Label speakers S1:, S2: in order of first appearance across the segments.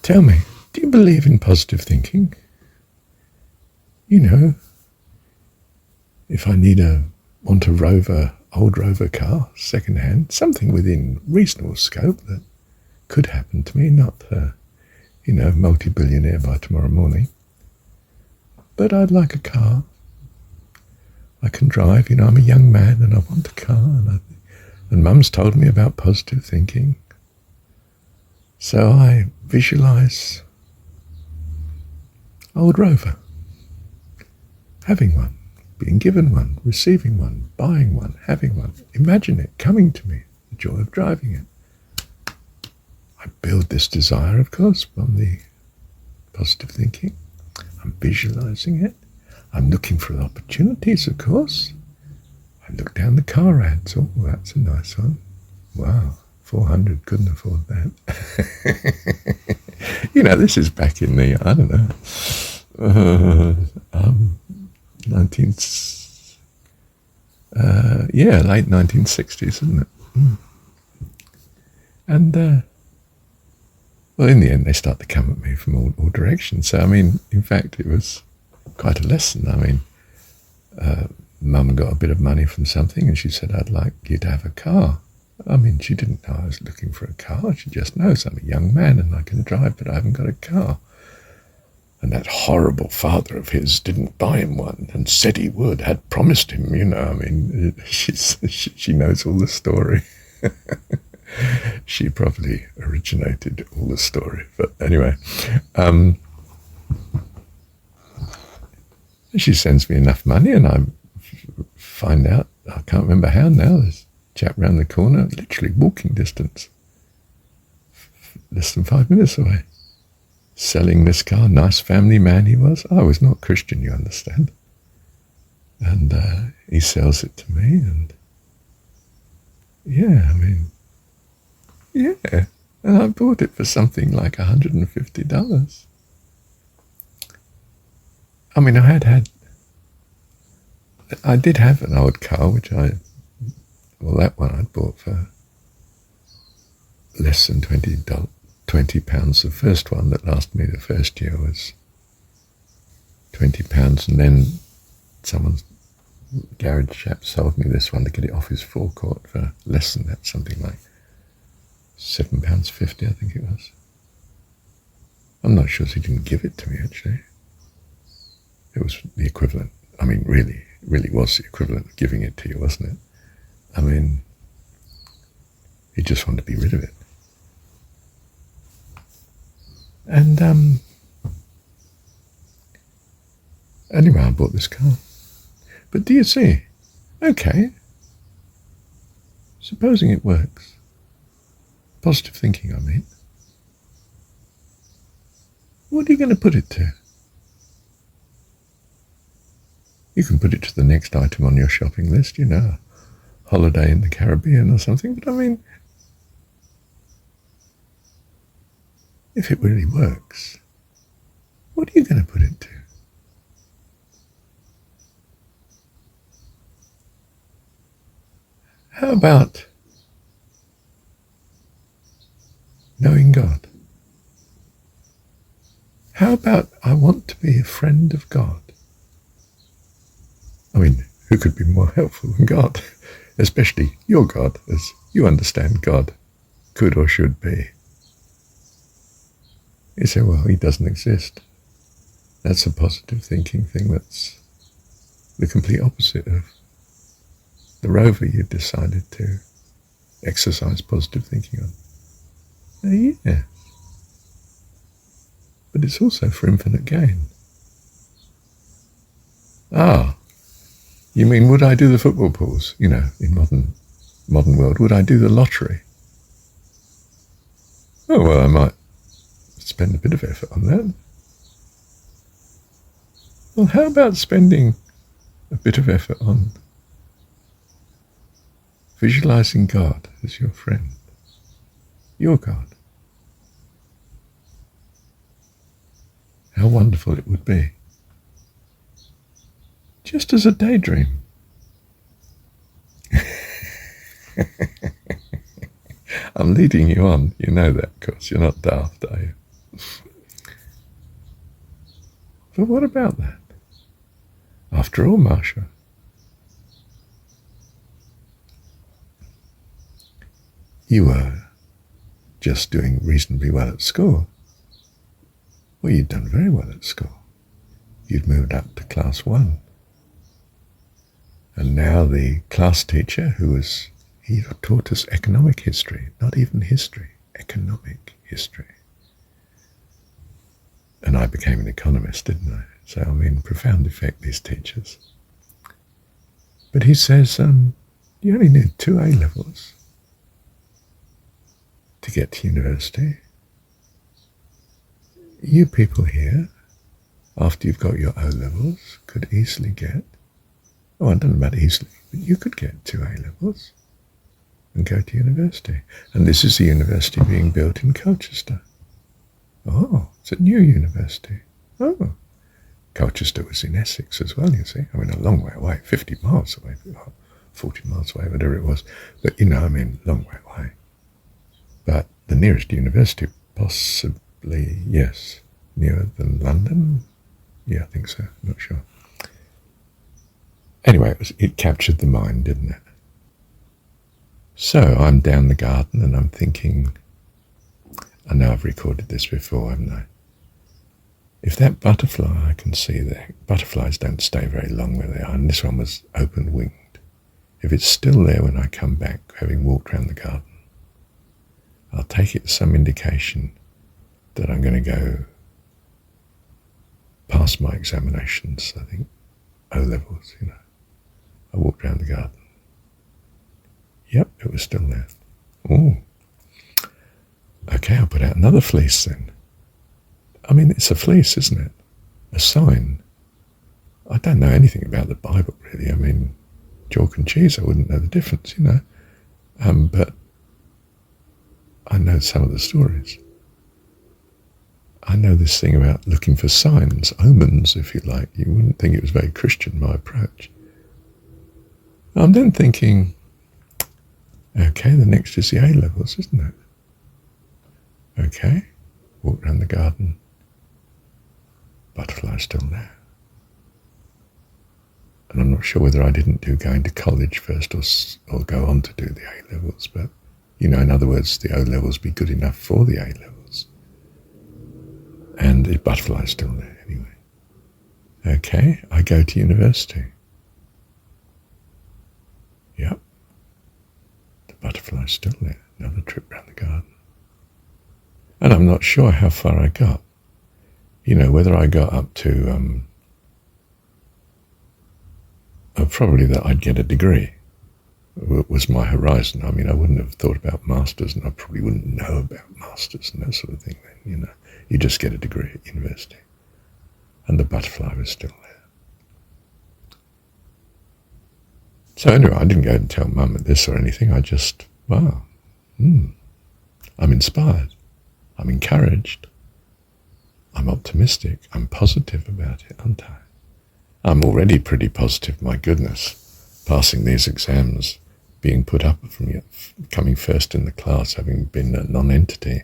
S1: Tell me, do you believe in positive thinking? You know, if I want a old Rover car, second hand, something within reasonable scope that could happen to me, not multi-billionaire by tomorrow morning. But I'd like a car I can drive. I'm a young man and I want a car. And Mum's told me about positive thinking. So I visualise old Rover, having one, being given one, receiving one, buying one, having one. Imagine it coming to me, the joy of driving it. I build this desire, of course, from the positive thinking. I'm visualising it. I'm looking for opportunities, of course. I look down the car ads. Oh, that's a nice one. Wow, 400, couldn't afford that. This is back in the, I don't know, late 1960s, isn't it? And, in the end, they start to come at me from all directions. So, in fact, it was quite a lesson. Mum got a bit of money from something and she said, I'd like you to have a car. She didn't know I was looking for a car. She just knows I'm a young man and I can drive, but I haven't got a car. And that horrible father of his didn't buy him one and said he would, had promised him, she knows all the story. She probably originated all the story. But anyway, she sends me enough money and I find out, I can't remember how now, there's a chap round the corner, literally walking distance, less than 5 minutes away, selling this car. Nice family man he was. I was not Christian, you understand. And he sells it to me and and I bought it for something like $150. I did have an old car, which that one I'd bought for less than £20. The first one that lasted me the first year was £20, and then someone's garage chap sold me this one to get it off his forecourt for less than that, something like £7.50, I think it was. I'm not sure he didn't give it to me, actually. It was the equivalent. Really was the equivalent of giving it to you, wasn't it? He just wanted to be rid of it. And anyway, I bought this car. But do you see? Okay. Supposing it works. Positive thinking, What are you going to put it to? You can put it to the next item on your shopping list, a holiday in the Caribbean or something. But if it really works, what are you going to put it to? How about knowing God? How about I want to be a friend of God? Who could be more helpful than God? Especially your God, as you understand God could or should be. You say, well, he doesn't exist. That's a positive thinking thing. That's the complete opposite of the Rover you decided to exercise positive thinking on. Yeah. But it's also for infinite gain. You mean, would I do the football pools, in modern world? Would I do the lottery? Oh, well, I might spend a bit of effort on that. Well, how about spending a bit of effort on visualizing God as your friend, your God? How wonderful it would be. Just as a daydream. I'm leading you on. You know that, of course. You're not daft, are you? But what about that? After all, Marsha, you were just doing reasonably well at school. Well, you'd done very well at school. You'd moved up to class 1. And now the class teacher he taught us economic history, not even history, economic history. And I became an economist, didn't I? So, profound effect, these teachers. But he says, you only need 2 A-levels to get to university. You people here, after you've got your O-levels, could easily get, I don't know about easily, but you could get 2 A-levels and go to university. And this is a university being built in Colchester. Oh, it's a new university. Oh, Colchester was in Essex as well, you see. A long way away, 50 miles away, 40 miles away, whatever it was. But, long way away. But the nearest university, possibly, yes, nearer than London. Yeah, I think so. I'm not sure. Anyway, it captured the mind, didn't it? So I'm down the garden and I'm thinking, I know I've recorded this before, haven't I? If that butterfly, I can see that butterflies don't stay very long where they are, and this one was open-winged. If it's still there when I come back, having walked around the garden, I'll take it as some indication that I'm going to go past my examinations, I think, O-levels, I walked around the garden. Yep, it was still there. Oh. Okay, I'll put out another fleece then. It's a fleece, isn't it? A sign. I don't know anything about the Bible, really. Chalk and cheese, I wouldn't know the difference, But I know some of the stories. I know this thing about looking for signs, omens, if you like. You wouldn't think it was very Christian, my approach. I'm then thinking, okay, the next is the A-levels, isn't it? Okay, walk around the garden. Butterfly's still there. And I'm not sure whether I didn't do going to college first or go on to do the A-levels, but, in other words, the O-levels be good enough for the A-levels. And the butterfly's still there anyway. Okay, I go to university. Yep. The butterfly's still there. Another trip round the garden. And I'm not sure how far I got. Whether I got up to, probably that I'd get a degree. It was my horizon. I wouldn't have thought about masters, and I probably wouldn't know about masters and that sort of thing then, You just get a degree at university. And the butterfly was still there. So anyway, I didn't go and tell Mum this or anything. I just, wow, I'm inspired. I'm encouraged. I'm optimistic. I'm positive about it, aren't I? I'm already pretty positive, my goodness. Passing these exams, being put up coming first in the class, having been a non-entity,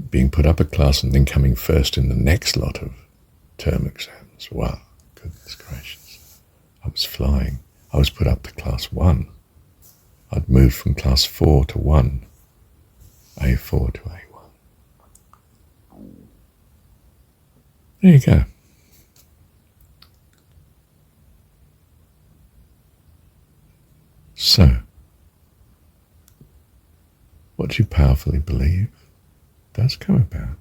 S1: being put up a class and then coming first in the next lot of term exams. Wow, goodness gracious. I was flying. I was put up to class 1. I'd moved from class 4 to 1, A4 to A1. There you go. So, what you powerfully believe does come about.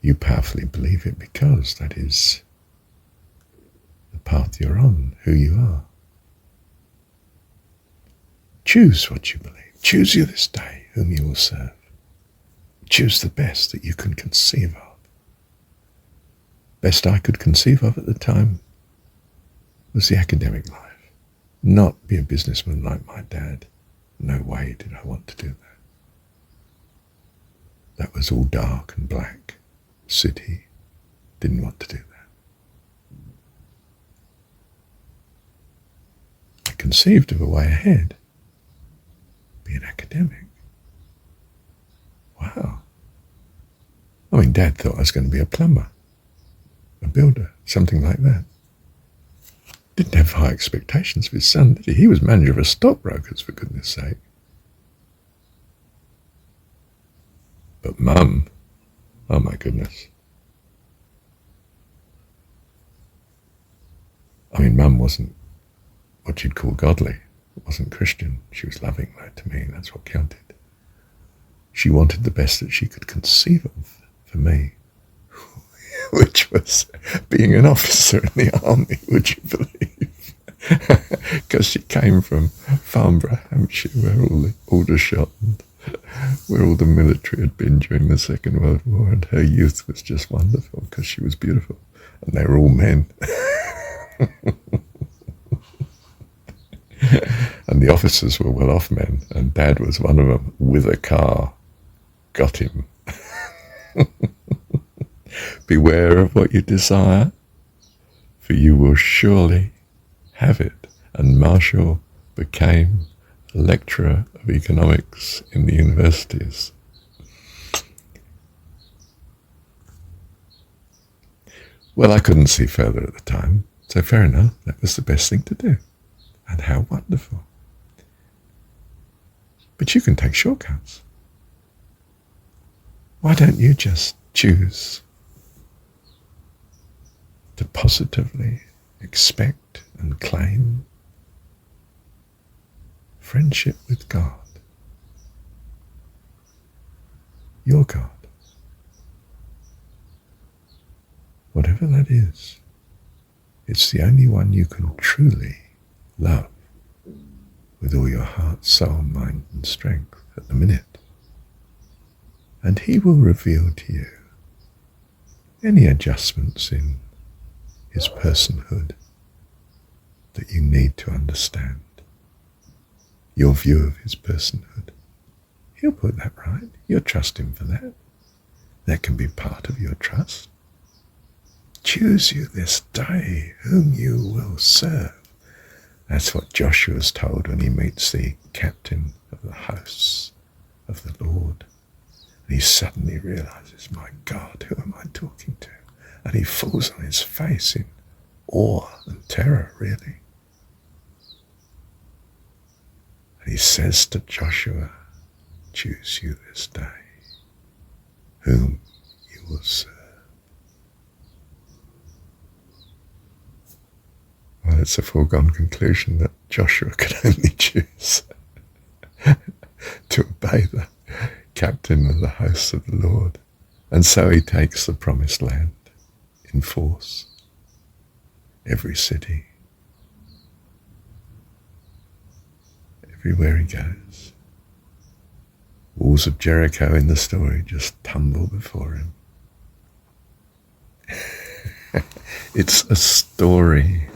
S1: You powerfully believe it because that is the path you're on, who you are. Choose what you believe. Choose you this day whom you will serve. Choose the best that you can conceive of. Best I could conceive of at the time was the academic life. Not be a businessman like my dad. No way did I want to do that. That was all dark and black. City. Didn't want to do that. I conceived of a way ahead. Be an academic. Wow. Dad thought I was going to be a plumber. a builder, something like that. Didn't have high expectations of his son, did he? He was manager of a stockbroker's, for goodness sake. But Mum, oh my goodness. I mean, Mum wasn't what you'd call godly. Wasn't Christian. She was loving, though, to me. That's what counted. She wanted the best that she could conceive of for me, which was being an officer in the army, would you believe? Because she came from Farnborough, Hampshire, where all the Aldershot and where all the military had been during the Second World War, and her youth was just wonderful because she was beautiful, and they were all men. And the officers were well-off men, and Dad was one of them, with a car. Got him. Beware of what you desire, for you will surely have it. And Marshall became a lecturer of economics in the universities. Well, I couldn't see further at the time, so fair enough, that was the best thing to do. And how wonderful. But you can take shortcuts. Why don't you just choose to positively expect and claim friendship with God, your God, whatever that is? It's the only one you can truly love with all your heart, soul, mind and strength at the minute. And he will reveal to you any adjustments in his personhood that you need to understand. Your view of his personhood. He'll put that right. You'll trust him for that. That can be part of your trust. Choose you this day whom you will serve. That's what Joshua's told when he meets the captain of the hosts of the Lord. And he suddenly realizes, my God, who am I talking to? And he falls on his face in awe and terror, really. And he says to Joshua, choose you this day whom you will serve. Well, it's a foregone conclusion that Joshua could only choose to obey the captain of the hosts of the Lord. And so he takes the promised land in force. Every city, everywhere he goes. Walls of Jericho in the story just tumble before him. It's a story.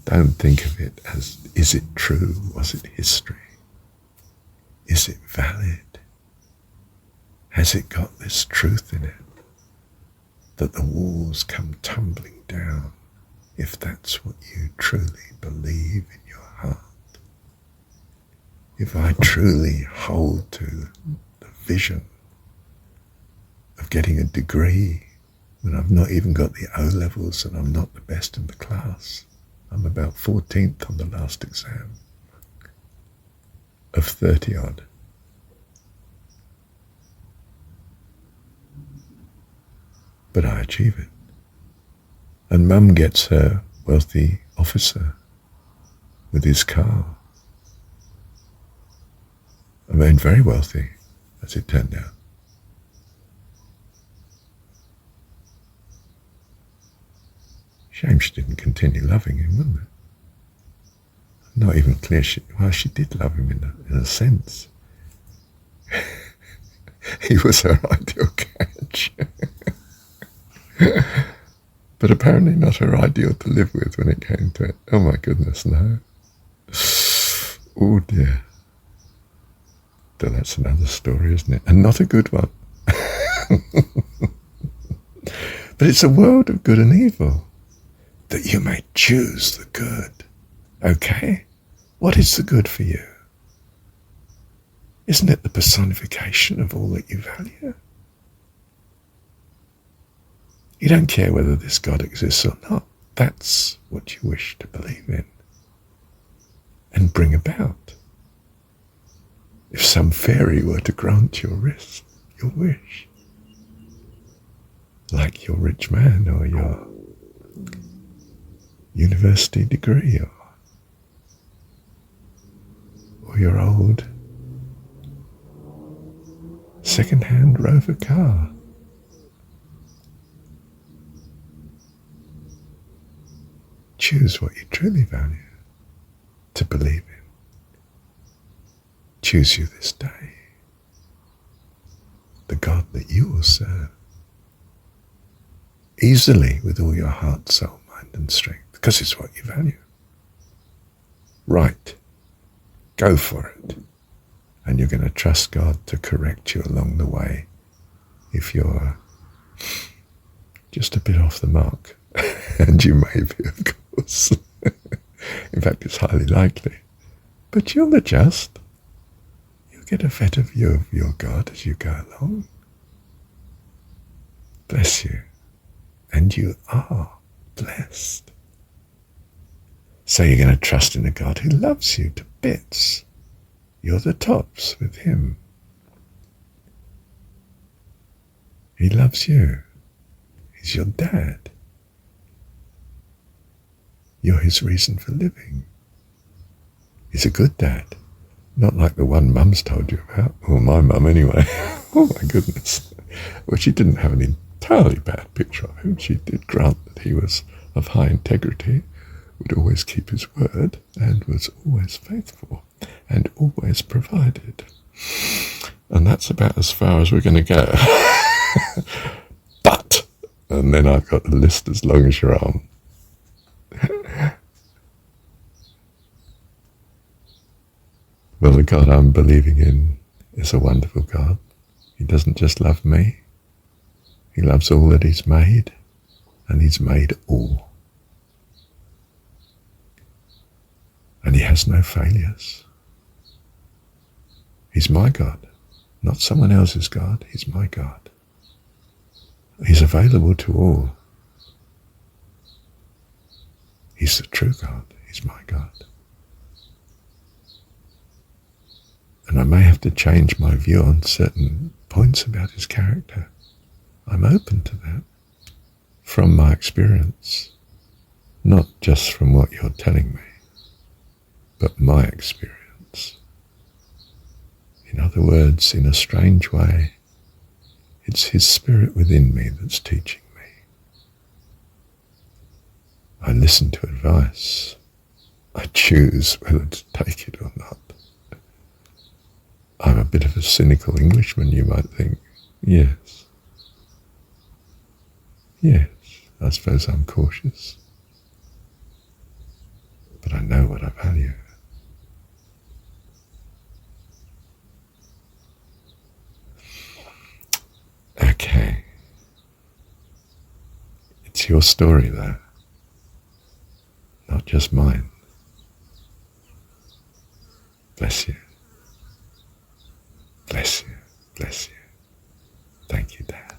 S1: Don't think of it as, is it true? Was it history? Is it valid? Has it got this truth in it? That the walls come tumbling down, if that's what you truly believe in your heart. If I truly hold to the vision of getting a degree when I've not even got the O-levels and I'm not the best in the class, I'm about 14th on the last exam of 30 odd. But I achieve it. And Mum gets her wealthy officer with his car. I mean, very wealthy, as it turned out. Shame she didn't continue loving him, wasn't it? Not even clear she did love him in a sense. He was her ideal catch. But apparently not her ideal to live with when it came to it. Oh my goodness, no. Oh dear. So that's another story, isn't it? And not a good one. But it's a world of good and evil, that you may choose the good. Okay? What is the good for you? Isn't it the personification of all that you value? You don't care whether this God exists or not. That's what you wish to believe in and bring about. If some fairy were to grant your wish, like your rich man or your university degree or your old second-hand Rover car, choose what you truly value to believe in. Choose you this day, the God that you will serve, easily with all your heart, soul, mind and strength, because it's what you value. Right, go for it. And you're going to trust God to correct you along the way if you're just a bit off the mark. And you may be, of course. In fact, it's highly likely. But you'll adjust. You'll get a better view of your God as you go along. Bless you. And you are blessed. So you're going to trust in a God who loves you to bits. You're the tops with him. He loves you. He's your dad. You're his reason for living. He's a good dad. Not like the one Mum's told you about. Or my mum anyway. Oh my goodness. Well, she didn't have an entirely bad picture of him. She did grant that he was of high integrity, would always keep his word, and was always faithful, and always provided. And that's about as far as we're going to go. But, and then I've got the list as long as your arm. Well, the God I'm believing in is a wonderful God. He doesn't just love me. He loves all that he's made, and he's made all. And he has no failures. He's my God, not someone else's God. He's my God. He's available to all. He's the true God. He's my God. And I may have to change my view on certain points about his character. I'm open to that from my experience, not just from what you're telling me, but my experience. In other words, in a strange way, it's his spirit within me that's teaching me. I listen to advice. I choose whether to take it or not. I'm a bit of a cynical Englishman, you might think. Yes. Yes, I suppose I'm cautious. But I know what I value. Okay. It's your story, though. Not just mine. Bless you. Bless you. Bless you. Thank you, Dad.